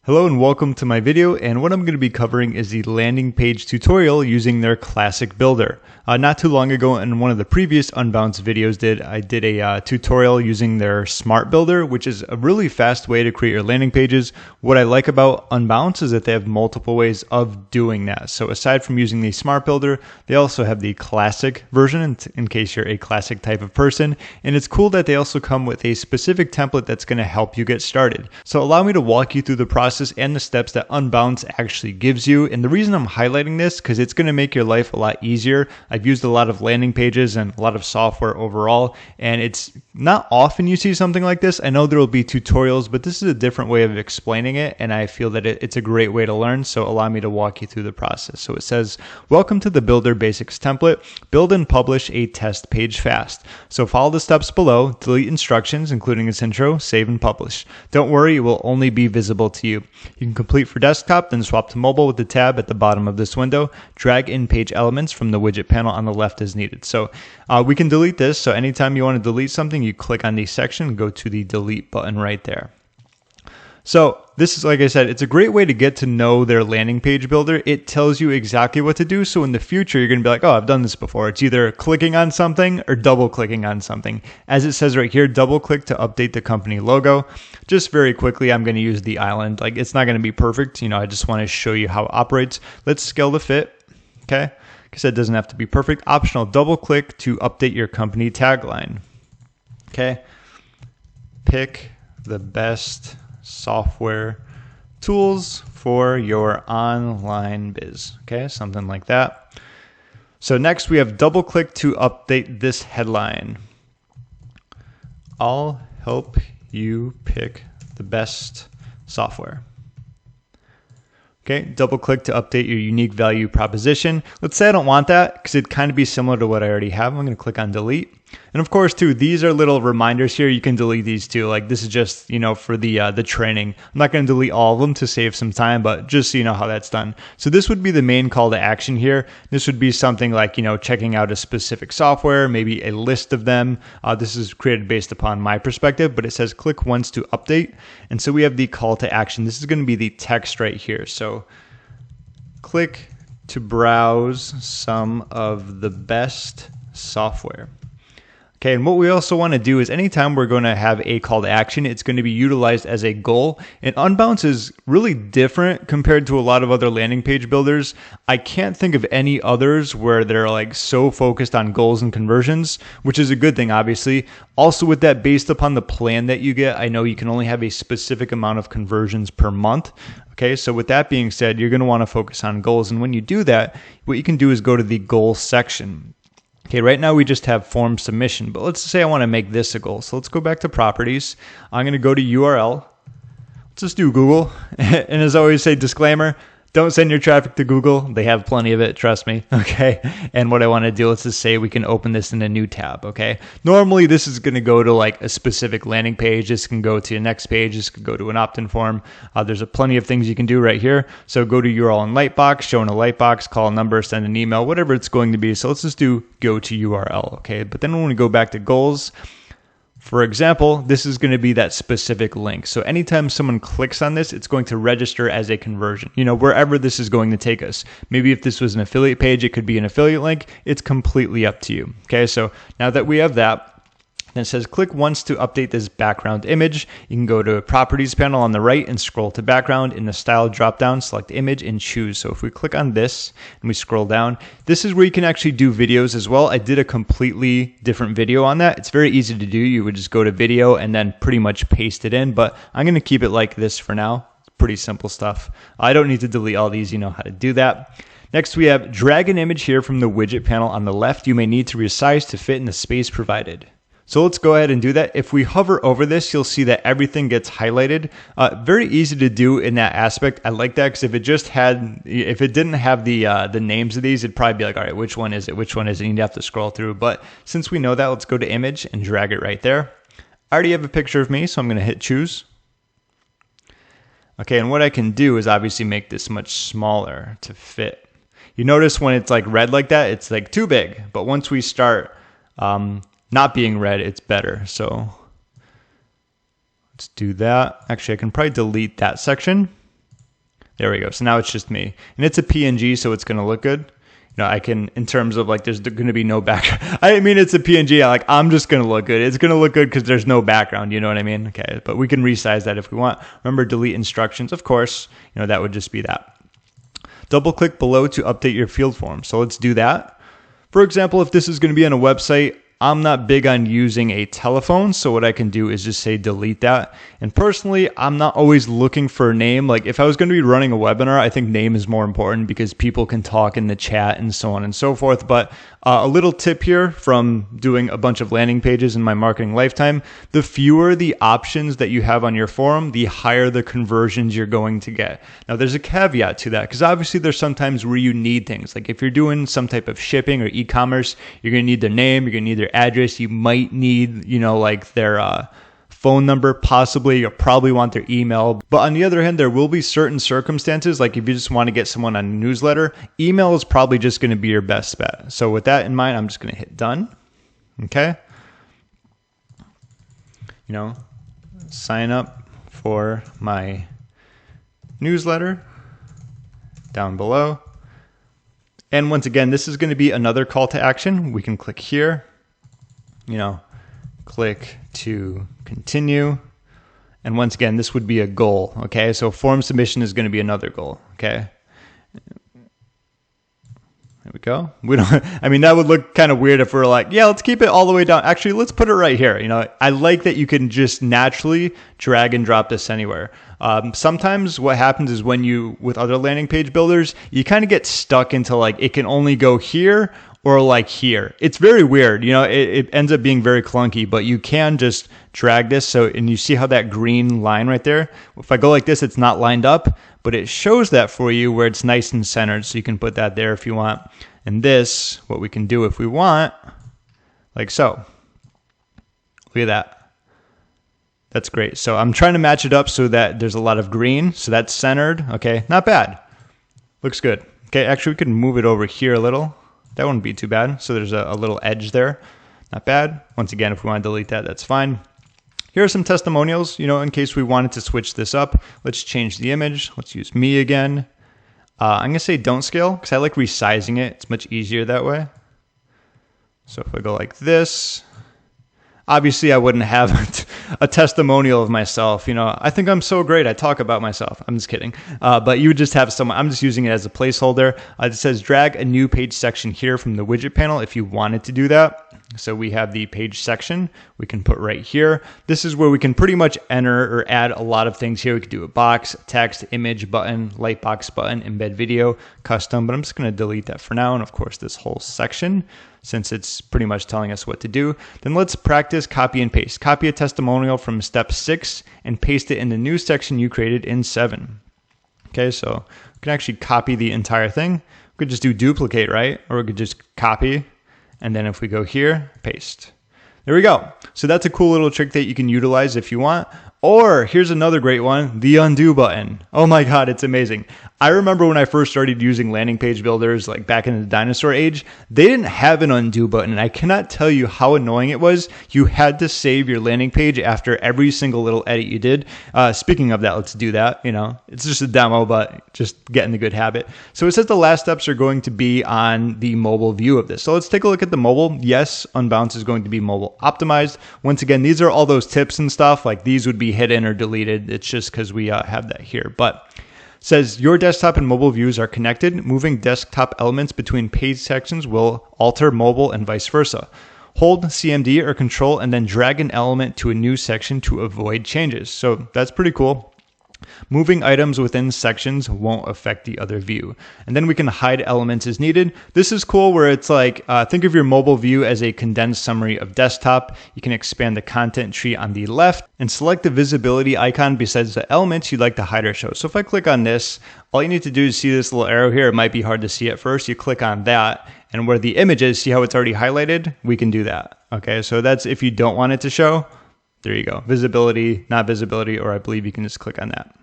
Hello and welcome to my video, and what I'm going to be covering is the landing page tutorial using their classic builder. Not too long ago in one of the previous Unbounce videos I did a tutorial using their smart builder, which is a really fast way to create your landing pages. What I like about Unbounce is that they have multiple ways of doing that. So aside from using the smart builder, they also have the classic version in case you're a classic type of person. And it's cool that they also come with a specific template that's going to help you get started. So allow me to walk you through the process and the steps that Unbounce actually gives you. And the reason I'm highlighting this because it's going to make your life a lot easier. I've used a lot of landing pages and a lot of software overall, and it's not often you see something like this. I know there will be tutorials, but this is a different way of explaining it, and I feel that it's a great way to learn. So allow me to walk you through the process. So it says, welcome to the Builder Basics template. Build and publish a test page fast. So follow the steps below, delete instructions, including this intro, save and publish. Don't worry, it will only be visible to you. You can complete for desktop, then swap to mobile with the tab at the bottom of this window. Drag in page elements from the widget panel on the left as needed. So we can delete this. So anytime you want to delete something, you click on the section and go to the delete button right there. So this is, like I said, it's a great way to get to know their landing page builder. It tells you exactly what to do. So in the future, you're going to be like, oh, I've done this before. It's either clicking on something or double clicking on something. As it says right here, double click to update the company logo. Just very quickly, I'm going to use the island. Like, it's not going to be perfect. I just want to show you how it operates. Let's scale to fit. Okay. Because it doesn't have to be perfect. Optional, double click to update your company tagline. Okay. Pick the best software tools for your online biz. Okay, something like that. So next we have double click to update this headline. I'll help you pick the best software. Okay, double click to update your unique value proposition. Let's say I don't want that because it'd kind of be similar to what I already have. I'm going to click on delete. And of course, too, these are little reminders here. You can delete these too. Like, this is just, for the training. I'm not going to delete all of them to save some time, but just so you know how that's done. So this would be the main call to action here. This would be something like, checking out a specific software, maybe a list of them. This is created based upon my perspective, but it says click once to update. And so we have the call to action. This is going to be the text right here. So click to browse some of the best software. Okay, and what we also want to do is anytime we're going to have a call to action, it's going to be utilized as a goal. And Unbounce is really different compared to a lot of other landing page builders. I can't think of any others where they're like so focused on goals and conversions, which is a good thing, obviously. Also with that, based upon the plan that you get, I know you can only have a specific amount of conversions per month. Okay, so with that being said, you're going to want to focus on goals. And when you do that, what you can do is go to the goals section. Okay, right now we just have form submission, but let's say I want to make this a goal. So let's go back to properties. I'm going to go to URL. Let's just do Google. And as I always say, disclaimer, don't send your traffic to Google. They have plenty of it, trust me. Okay. And what I want to do, let's just say we can open this in a new tab. Okay. Normally this is going to go to like a specific landing page. This can go to a next page. This could go to an opt-in form. There's plenty of things you can do right here. So go to URL in Lightbox, show in a Lightbox, call a number, send an email, whatever it's going to be. So let's just do go to URL. Okay. But then when we go back to goals, for example, this is going to be that specific link. So anytime someone clicks on this, it's going to register as a conversion, wherever this is going to take us. Maybe if this was an affiliate page, it could be an affiliate link. It's completely up to you. Okay, so now that we have that, then it says click once to update this background image. You can go to properties panel on the right and scroll to background. In the style dropdown, select image and choose. So if we click on this and we scroll down, this is where you can actually do videos as well. I did a completely different video on that. It's very easy to do. You would just go to video and then pretty much paste it in, but I'm going to keep it like this for now. It's pretty simple stuff. I don't need to delete all these. You know how to do that. Next, we have drag an image here from the widget panel on the left. You may need to resize to fit in the space provided. So let's go ahead and do that. If we hover over this, you'll see that everything gets highlighted. Very easy to do in that aspect. I like that because if it didn't have the names of these, it'd probably be like, all right, which one is it? Which one is it? You'd have to scroll through. But since we know that, let's go to image and drag it right there. I already have a picture of me, so I'm going to hit choose. Okay, and what I can do is obviously make this much smaller to fit. You notice when it's like red like that, it's like too big. But once we start not being red, it's better. So let's do that. Actually, I can probably delete that section. There we go. So now it's just me. And it's a PNG, so it's going to look good. You know, I can, in terms of like, there's going to be no background. I mean, it's a PNG. Like, I'm just going to look good. It's going to look good because there's no background. You know what I mean? Okay. But we can resize that if we want. Remember, delete instructions. Of course, you know, that would just be that. Double click below to update your field form. So let's do that. For example, if this is going to be on a website, I'm not big on using a telephone, so what I can do is just say delete that. And personally, I'm not always looking for a name. Like if I was going to be running a webinar, I think name is more important because people can talk in the chat and so on and so forth. But a little tip here from doing a bunch of landing pages in my marketing lifetime, the fewer the options that you have on your forum, the higher the conversions you're going to get. Now there's a caveat to that because obviously there's sometimes where you need things. Like if you're doing some type of shipping or e-commerce, you're going to need their name, you're going to need their address, you might need, you know, like their phone number, possibly. You'll probably want their email. But on the other hand, there will be certain circumstances, like if you just want to get someone on a newsletter, email is probably just going to be your best bet. So with that in mind, I'm just going to hit done. Okay. You know, sign up for my newsletter down below. And once again, this is going to be another call to action. We can click here, you know, click to continue. And once again, this would be a goal. Okay. So form submission is going to be another goal. Okay. There we go. We don't, I mean, that would look kind of weird if we're like, yeah, let's keep it all the way down. Actually, let's put it right here. You know, I like that you can just naturally drag and drop this anywhere. Sometimes what happens is when you, with other landing page builders, you kind of get stuck into like, it can only go here or like here. It's very weird. You know, it ends up being very clunky, but you can just drag this. So, and you see how that green line right there, if I go like this, it's not lined up, but it shows that for you where it's nice and centered. So you can put that there if you want. And this, what we can do if we want, like so. Look at that. That's great. So I'm trying to match it up so that there's a lot of green. So that's centered. Okay, not bad. Looks good. Okay, actually we could move it over here a little. That wouldn't be too bad. So there's a little edge there. Not bad. Once again, if we want to delete that, that's fine. Here are some testimonials, you know, in case we wanted to switch this up. Let's change the image. Let's use me again. I'm going to say don't scale because I like resizing it. It's much easier that way. So if I go like this, obviously I wouldn't have a testimonial of myself. You know, I think I'm so great. I talk about myself. I'm just kidding. But you would just have someone, I'm just using it as a placeholder. It says drag a new page section here from the widget panel if you wanted to do that. So we have the page section we can put right here. This is where we can pretty much enter or add a lot of things here. We could do a box, text, image, button, lightbox button, embed video, custom, but I'm just going to delete that for now. And of course, this whole section, since it's pretty much telling us what to do. Then let's practice copy and paste. Copy a testimonial from step 6 and paste it in the new section you created in 7. Okay, so we can actually copy the entire thing. We could just do duplicate, right? Or we could just copy. And then if we go here, paste. There we go. So that's a cool little trick that you can utilize if you want. Or here's another great one, the undo button. Oh my God, it's amazing. I remember when I first started using landing page builders, like back in the dinosaur age, they didn't have an undo button. And I cannot tell you how annoying it was. You had to save your landing page after every single little edit you did. Speaking of that, let's do that. You know, it's just a demo, but just get in the good habit. So it says the last steps are going to be on the mobile view of this. So let's take a look at the mobile. Yes, Unbounce is going to be mobile optimized. Once again, these are all those tips and stuff. Like these would be hidden or deleted. It's just because we have that here. But it says your desktop and mobile views are connected. Moving desktop elements between page sections will alter mobile and vice versa. Hold CMD or control and then drag an element to a new section to avoid changes. So that's pretty cool. Moving items within sections won't affect the other view. And then we can hide elements as needed. This is cool where it's like, think of your mobile view as a condensed summary of desktop. You can expand the content tree on the left and select the visibility icon besides the elements you'd like to hide or show. So if I click on this, all you need to do is see this little arrow here. It might be hard to see at first. You click on that and where the image is, see how it's already highlighted? We can do that. Okay, so that's if you don't want it to show. There you go. Visibility, not visibility, or I believe you can just click on that.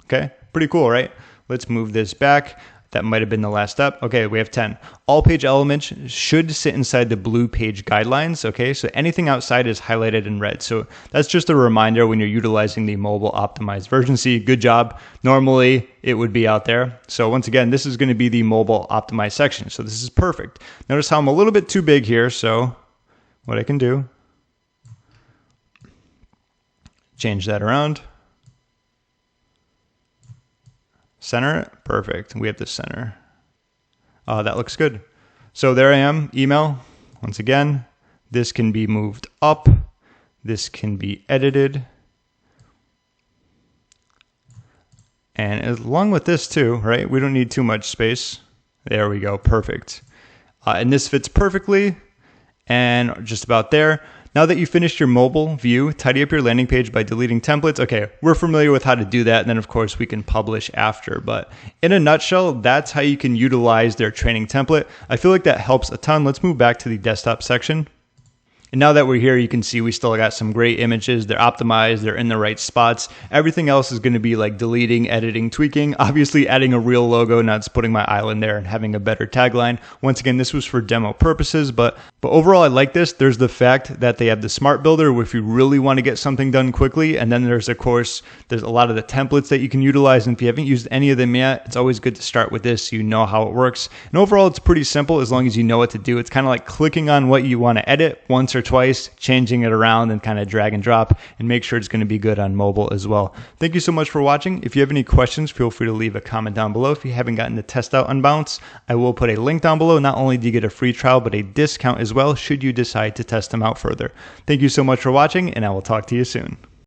Okay, pretty cool, right? Let's move this back. That might have been the last step. Okay, we have 10. All page elements should sit inside the blue page guidelines. Okay, so anything outside is highlighted in red. So that's just a reminder when you're utilizing the mobile optimized version C. Good job. Normally it would be out there. So once again, this is going to be the mobile optimized section. So this is perfect. Notice how I'm a little bit too big here. So what I can do, change that around. Center it. Perfect. We have the center. That looks good. So there I am. Email. Once again, this can be moved up. This can be edited. And along with this too, right? We don't need too much space. There we go. Perfect. And this fits perfectly. And just about there. Now that you finished your mobile view, tidy up your landing page by deleting templates. Okay, we're familiar with how to do that, and then of course we can publish after. But in a nutshell, that's how you can utilize their training template. I feel like that helps a ton. Let's move back to the desktop section. And now that we're here, you can see we still got some great images. They're optimized, they're in the right spots. Everything else is going to be like deleting, editing, tweaking, obviously adding a real logo, not just putting my island there and having a better tagline. Once again, this was for demo purposes, but overall I like this. There's the fact that they have the smart builder if you really want to get something done quickly. And then there's, of course, there's a lot of the templates that you can utilize. And if you haven't used any of them yet, it's always good to start with this so you know how it works. And overall, it's pretty simple as long as you know what to do. It's kind of like clicking on what you want to edit once or twice, changing it around and kind of drag and drop, and make sure it's going to be good on mobile as well. Thank you so much for watching. If you have any questions, feel free to leave a comment down below. If you haven't gotten to test out Unbounce, I will put a link down below. Not only do you get a free trial, but a discount as well should you decide to test them out further. Thank you so much for watching, and I will talk to you soon.